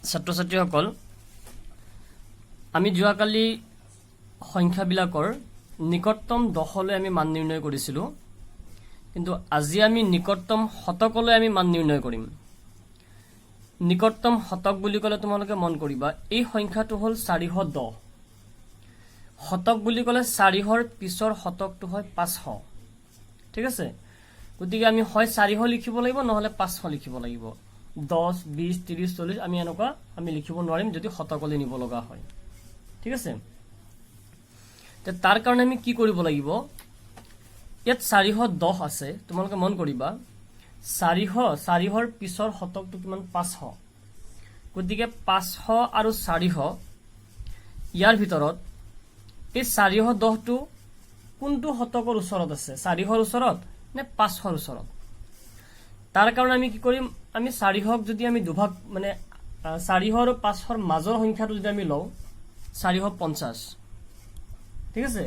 ছাত্ৰ ছাত্ৰীসকল আমি যোৱাকালি সংখ্যাবিলাকৰ নিকটতম দশলৈ আমি মান নিৰ্ণয় কৰিছিলোঁ কিন্তু আজি আমি নিকটতম শতকলৈ আমি মান নিৰ্ণয় কৰিম নিকটতম শতক বুলি ক'লে তোমালোকে মন কৰিবা এই সংখ্যাটো হ'ল 410 শতক বুলি ক'লে 4ৰ পিছৰ শতকটো হয় 500 ঠিক আছে গতিকে আমি হয় 400 লিখিব লাগিব নহলে 500 লিখিব লাগিব 10 20 30 40 আমি এনেকুৱা আমি লিখিব নোৱাৰিম যদি শতকলৈ নিব লগা হয় ঠিক আছে তে তাৰ কাৰণে আমি কি কৰিব লাগিব ইয়াত 410 আছে তোমালোকে মন কৰিবা 400ৰ পিছৰ শতকটো কিমান 500 গতিকে 500 আৰু 400 ইয়াৰ ভিতৰত এই 410 টো কোনটো শতকৰ ওচৰত আছে 400ৰ ওচৰত নে 500ৰ ওচৰত তাৰ কাৰণে আমি কি কৰিম আমি 400ক যদি আমি দুভাগ মানে 400 আৰু 500ৰ মাজৰ সংখ্যাটো যদি আমি লওঁ 450 ঠিক আছে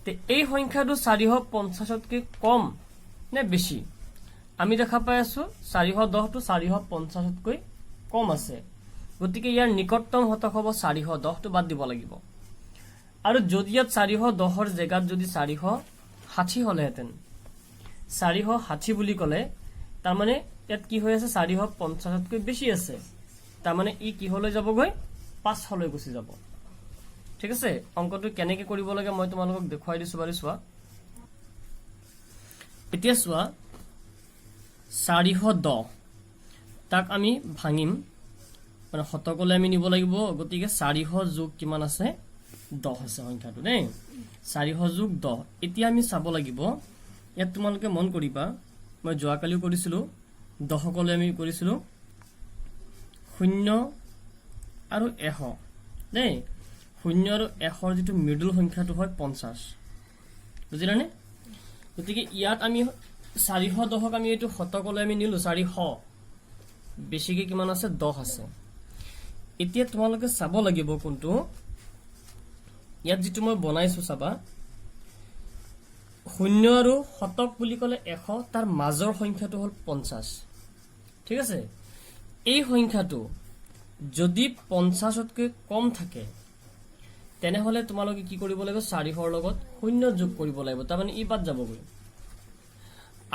তে এই সংখ্যাটো 450তকৈ কম নে বেছি আমি দেখা পাই আছো 410 টো 450তকৈ কম আছে গতিকে ইয়াৰ নিকটতম শতক হ'ব 410 টো বাদ দিব লাগিব আৰু যদি ইয়াত 410ৰ জেগাত যদি 460 হলেহেঁতেন 460 বুলি ক'লে তাৰ মানে ইয়াত কি হৈ আছে 450তকৈ বেছি আছে তাৰ মানে ই কি হলৈ যাবগৈ 500 লৈ গুচি যাব ঠিক আছে অংকটো কেনেকৈ কৰিব লাগে মই তোমালোকক দেখুৱাই দিছো বাৰু চোৱা এতিয়া চোৱা 410 তাক আমি ভাঙিম মানে শতকলৈ আমি নিব লাগিব গতিকে 400 যোগ কিমান আছে 10 আছে সংখ্যাটো দেই 400 যোগ 10 এতিয়া আমি চাব লাগিব ইয়াত তোমালোকে মন কৰিবা মই যোৱাকালিও কৰিছিলো 10কলৈ আমি কৰিছিলো 0 আৰু 100 দেই 0 আৰু 100ৰ যিটো মিডল সংখ্যাটো হয় 50 বুজিলানে গতিকে ইয়াত আমি 410ক আমি এইটো শতকলৈ আমি নিলো 400 বেছিকৈ কিমান আছে 10 আছে এতিয়া তোমালোকে চাব লাগিব কোনটো ইয়াত যিটো মই বনাইছো চাবা 0 আৰু শতক বুলি ক'লে 100 তাৰ মাজৰ সংখ্যাটো হ'ল 50 ঠিক আছে এই সংখ্যাটো যদি 50তকৈ কম থাকে তেনেহলে তোমালোকে কি কৰিব লাগিব 400ৰ লগত 0 যোগ কৰিব লাগিব তাৰ মানে ই বাদ যাবগৈ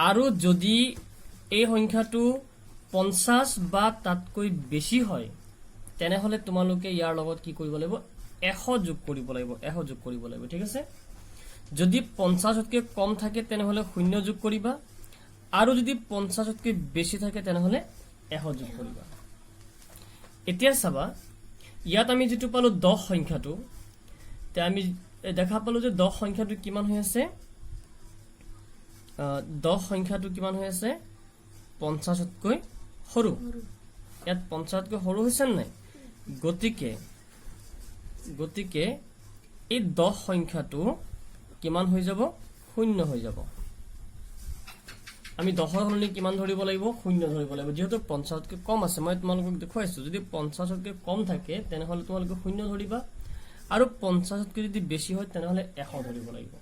আৰু যদি এই সংখ্যাটো 50 বা তাতকৈ বেছি হয় তেনেহলে তোমালোকে ইয়াৰ লগত কি কৰিব লাগিব 100 যোগ কৰিব লাগিব 100 যোগ কৰিব লাগিব ঠিক আছে যদি 50তকৈ কম থাকে তেনেহলে 0 যোগ কৰিবা আৰু যদি 50তকৈ বেছি থাকে তেনেহলে 100 যোগ কৰিবা এতিয়া চাবা ইয়াত আমি যেটো পালো 10 সংখ্যাটো তে আমি দেখা পালো যে 10 সংখ্যাটো কিমান হৈ আছে 10 সংখ্যাটো কিমান হৈ আছে 50তকৈ সৰু ইয়াত 50তকৈ সৰু হৈছে নাই গতিকে এই 10 সংখ্যাটো কিমান হৈ যাব 0 হৈ যাব আমি 10ৰ সলনি কিমান ধৰিব লাগিব 0 ধৰিব লাগিব যেহেতু 50তকৈ কম আছে মই তোমালোকক দেখুৱাইছো যদি 50তকৈ কম থাকে তেনেহলে তোমালোকে 0 ধৰিবা আৰু 50তকৈ যদি বেছি হয় তেনেহলে 100 ধৰিব লাগিব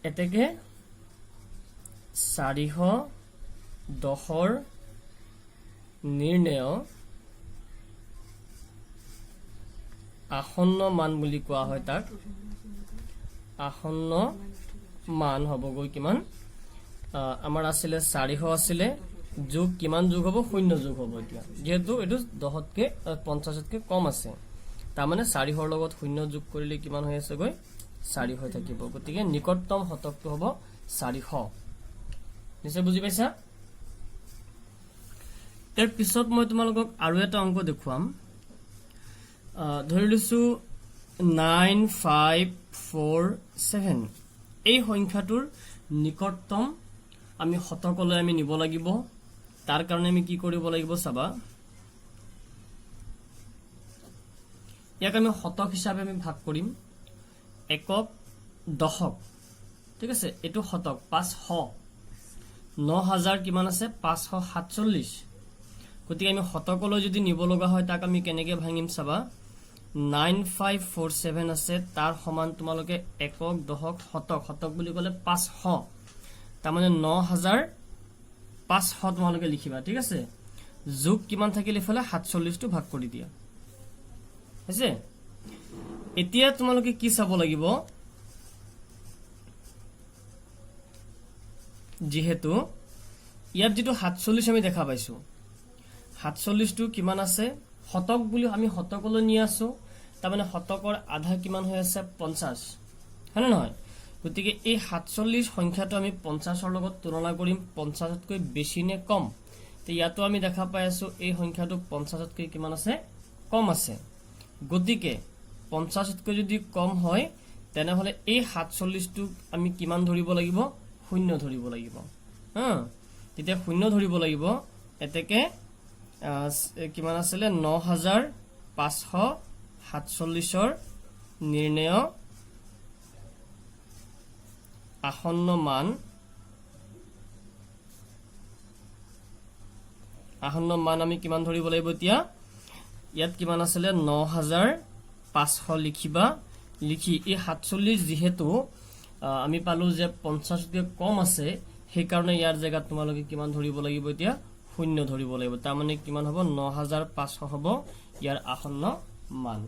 এতেকে 410ৰ নিৰ্ণয় আসন্ন মান বুলি কোৱা হয় তাক আসন্ন মান হ'বগৈ কিমান আমাৰ আছিল 400 আছিল যোগ কিমান যোগ হ'ব 0 যোগ হ'ব এতিয়া যেহেতু এটো 10তকৈ 50তকৈ কম আছে তাৰ মানে 400ৰ লগত 0 যোগ কৰিলে কিমান হৈ আছে গৈ 4 হৈ থাকিব গতিকে নিকটতম শতকটো হ'ব 400 নিশ্চয় বুজি পাইছা তাৰ পিছত মই তোমালোকক আৰু এটা অংক দেখুৱাম ধৰি লৈছো 9547 এই সংখ্যাটোৰ নিকটতম আমি শতকলৈ আমি নিব লাগিব তাৰ কাৰণে আমি কি কৰিব লাগিব চাবা ইয়াক আমি শতক হিচাপে আমি ভাগ কৰিম একক দশক ঠিক আছে এটো শতক 500 9000 কিমান আছে 547 গতিকে আমি শতকলৈ যদি নিব লগা হয় তাক আমি কেনেকৈ ভাঙিম চাবা 9547 আছে তাৰ সমান তোমালোকে একক দশক শতক বুলি ক'লে 500 তাৰ মানে 9500 তোমালোকে লিখিবা ঠিক আছে যোগ কিমান থাকিল ইফালে 47টো ভাগ কৰি দিয়া হৈছে। এতিয়া তোমালোকে কি চাব লাগিব, যিহেতু ইয়াত যেটো 47 আমি দেখা পাইছো, 47টো কিমান আছে, শতক বুলি আমি শতকলৈ নি আছো, তাৰ মানে শতকৰ আধা কিমান হৈ আছে 50, হয়নে নহয়? গতিকে এই 47 সংখ্যাটো আমি 50ৰ লগত তুলনা কৰিম 50তকৈ বেছি নে কম। তে ইয়াতো আমি দেখা পাই আছো এই সংখ্যাটো 50তকৈ কিমান আছে, কম আছে। গতিকে 50তকৈ যদি কম হয় তেনেহলে এই 47টো আমি কিমান ধৰিব লাগিব, শূন্য ধৰিব লাগিব। তেতিয়া শূন্য ধৰিব লাগিব। এতেকে কিমান আছিলে 9547ৰ নিৰ্ণয় আসন্ন মান আমি কিমান ধৰিব লাগিব। এতিয়া ইয়াত কিমান আছিলে 9500 লিখিবা। লিখি এই 47 যেহেতু আমি পালো যে 50তকৈ কম আছে, সেইকাৰণে ইয়াৰ জেগাত তোমালোকে কিমান ধৰিব লাগিব, এতিয়া শূন্য ধৰিব লাগিব। তাৰ মানে কিমান হ'ব 9500 হ'ব ইয়াৰ আসন্ন মান।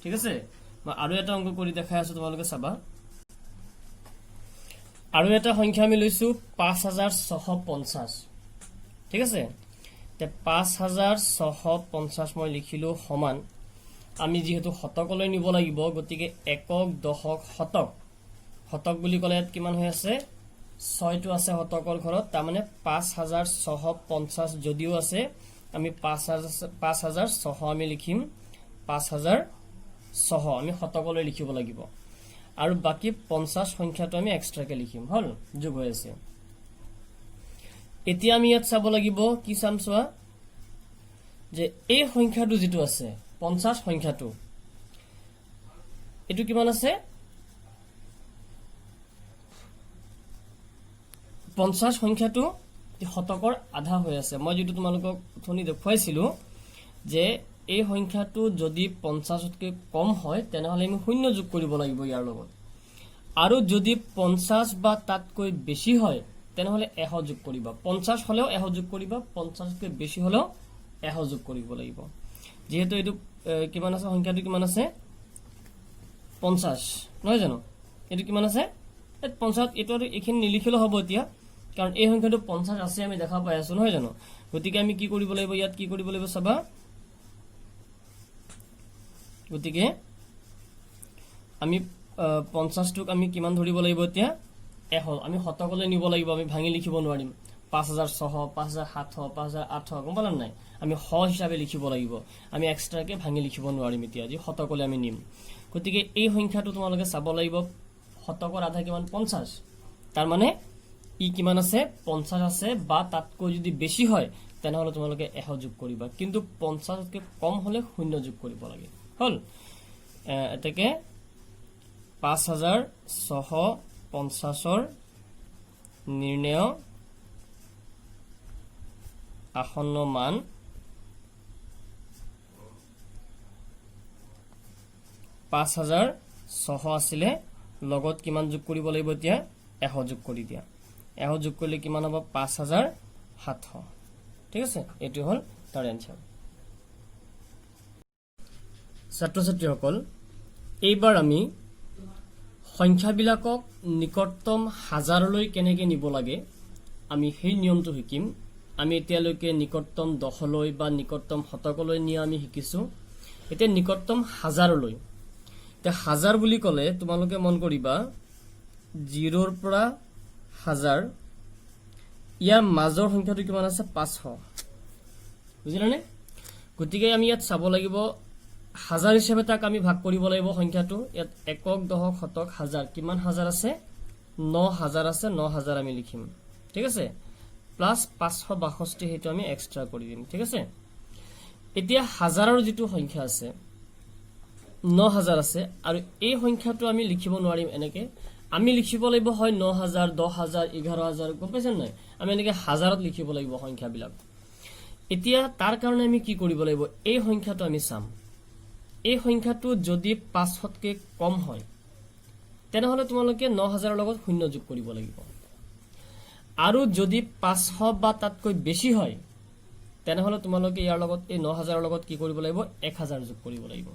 ঠিক আছে, মই আৰু এটা অংক কৰি দেখাই আছো, তোমালোকে চাবা। আৰু এটা সংখ্যা আমি লৈছো 5650। ঠিক আছে, তে 5650 মই লিখিলো সমান, আমি যেহেতু শতকলৈ নিব লাগিব গতিকে একক দশক শতক, শতক বুলি ক'লে ইয়াত কিমান হৈ আছে 6টো আছে শতকৰ ঘৰত, তাৰ মানে 5650 যদিও আছে আমি 5600 আমি লিখিম, 5600 আমি শতকলৈ লিখিব লাগিব, আৰু বাকি 50 সংখ্যাটো আমি এক্সট্ৰাকে লিখিম। হল, যোগ হৈ আছে। এতিয়া আমি ইয়াত চাব লাগিব, কি চাম চোৱা, যে এই সংখ্যাটো যেটো আছে 50 সংখ্যাটো, এটো কিমান আছে 50 সংখ্যাটো শতকৰ আধা হৈ আছে। মই যেটো তোমালোকক উঠনি দেখুৱাইছিলো যে এই সংখ্যাটো যদি 50তকৈ কম হয় তেনেহলে আমি শূন্য যোগ কৰিব লাগিব ইয়াৰ লগত, আৰু যদি 50 বা তাতকৈ বেছি হয় তেনেহলে 100 যোগ কৰিবা। 50 হলেও 100 যোগ কৰিবা, 50তকৈ বেছি হলেও 100 যোগ কৰিব লাগিব। যেহেতু এইটো কিমান আছে, সংখ্যাটো কিমান আছে 50, নহয় জানো? এইটো কিমান আছে 50, এইটো এইখিনি নিলিখিলেও হ'ব এতিয়া, কাৰণ এই সংখ্যাটো 50 আছে আমি দেখা পাই আছো, নহয় জানো? গতিকে আমি কি কৰিব লাগিব, ইয়াত কি কৰিব লাগিব চাবা। গতিকে আমি 50টোক আমি কিমান ধৰিব লাগিব, এতিয়া 100 আমি শতকলৈ নিব লাগিব, আমি ভাঙি লিখিব নোৱাৰিম। 5600, 5700, 5800 গম পালাম নাই, আমি শ হিচাপে লিখিব লাগিব, আমি এক্সট্ৰাকে ভাঙি লিখিব নোৱাৰিম এতিয়া, যি শতকলৈ আমি নিম। গতিকে এই সংখ্যাটো তোমালোকে চাব লাগিব, শতকৰ আধা কিমান 50, তাৰ মানে ই কিমান আছে 50 আছে, বা তাতকৈ যদি বেছি হয় তেনেহলে তোমালোকে 100 যোগ কৰিবা, কিন্তু 50তকৈ কম হলে শূন্য যোগ কৰিব লাগে। হল, এতেকে 5650ৰ নিৰ্ণয় আসন্ন মান পাঁচ 5600 আছিলে, লগত কিমান যোগ কৰিব লাগিব, এতিয়া 100 যোগ কৰি দিয়া। 100 যোগ কৰিলে কিমান হ'ব 5700। ঠিক আছে, এইটো হল তাৰ এনসাৰ। ছাত্ৰ ছাত্ৰীসকল, এইবাৰ আমি সংখ্যাবিলাকক নিকটতম হাজাৰলৈ কেনেকৈ নিব লাগে আমি সেই নিয়মটো শিকিম। আমি এতিয়ালৈকে নিকটতম দশলৈ বা নিকটতম শতকলৈ নিয়া আমি শিকিছো, এতিয়া নিকটতম হাজাৰলৈ। এতিয়া হাজাৰ বুলি ক'লে তোমালোকে মন কৰিবা 0ৰ পৰা 1000, ইয়াৰ মাজৰ সংখ্যাটো কিমান আছে 500, বুজিলানে? গতিকে আমি ইয়াত চাব লাগিব, হাজাৰ হিচাপে তাক আমি ভাগ কৰিব লাগিব সংখ্যাটো। ইয়াত একক দশক শতক হাজাৰ, কিমান হাজাৰ আছে 9000 আছে, 9000 আমি লিখিম। ঠিক আছে, প্লাস 562 সেইটো আমি এক্সট্ৰা কৰি দিম। ঠিক আছে, এতিয়া হাজাৰৰ যেটো সংখ্যা আছে 9000 আছে, আৰু এই সংখ্যাটো আমি লিখিব নোৱাৰিম এনেকে, আমি লিখিব লাগিব হয় 9000, 10000, 11000, গম পাইছেনে নাই? আমি এনেকে হাজাৰত লিখিব লাগিব সংখ্যাবিলাক। এতিয়া তাৰ কাৰণে আমি কি কৰিব লাগিব, এই সংখ্যাটো আমি চাম। এই সংখ্যাটো যদি 500তকৈ কম হয় তেনেহলে তোমালোকে 9000ৰ লগত শূন্য যোগ কৰিব লাগিব, আৰু যদি 500 বা তাতকৈ বেছি হয় তেনেহ'লে তোমালোকে ইয়াৰ লগত এই 9000 ৰ লগত কি কৰিব লাগিব 1000 যোগ কৰিব লাগিব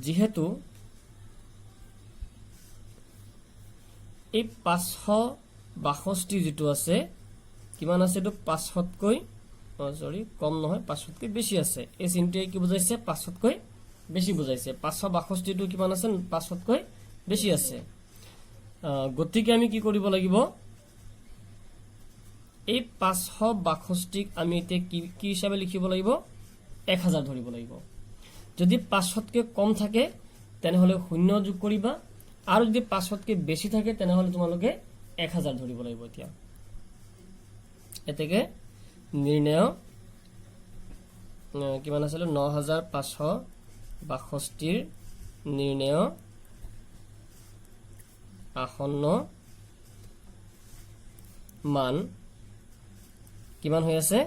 যেহেতু এই 562 যেটো আছে কিমান আছে তো 500তকৈ সৰি কম নহয় 500তকৈ বেছি আছে এই চিনটোৱে কি বুজাইছে 500তকৈ বেছি বুজাইছে 562 টো কিমান আছে 500তকৈ বেছি আছে গতিকে আমি কি কৰিব লাগিব এই 562 ক আমি এতিয়া কি হিচাপে লিখিব লাগিব 1000 ধৰিব লাগিব যদি 500তকৈ কম থাকে তেনেহলে শূন্য যোগ কৰিবা আৰু যদি 500তকৈ বেছি থাকে তেনেহলে তোমালোকে 1000 ধৰিব লাগিব এতিয়া এতেকে নিৰ্ণয় কিমান আছিল 9562 ৰ নিৰ্ণয় আসন্ন মান কিমান হৈ আছে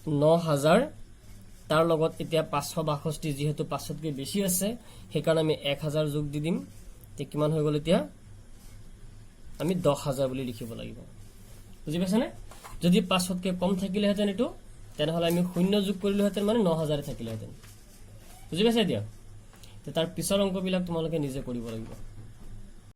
9000 তাৰ লগত এতিয়া 562 যেহেতু 500তকৈ বেছি আছে সেই কাৰণে আমি 1000 যোগ দি দিম তে কিমান হৈ গল এতিয়া আমি 10000 বুলি লিখিব লাগিব বুজি পাইছানে যদি 500তকৈ কম থাকিলে হেতেন এটো তেনেহলে আমি শূন্য যোগ কৰিলে হেতেন মানে 9000 থাকিলে হেতেন বুজি পাইছা দিয়া তে তাৰ পিছৰ অংকবিলাক তোমালোকে নিজে কৰিব লাগিব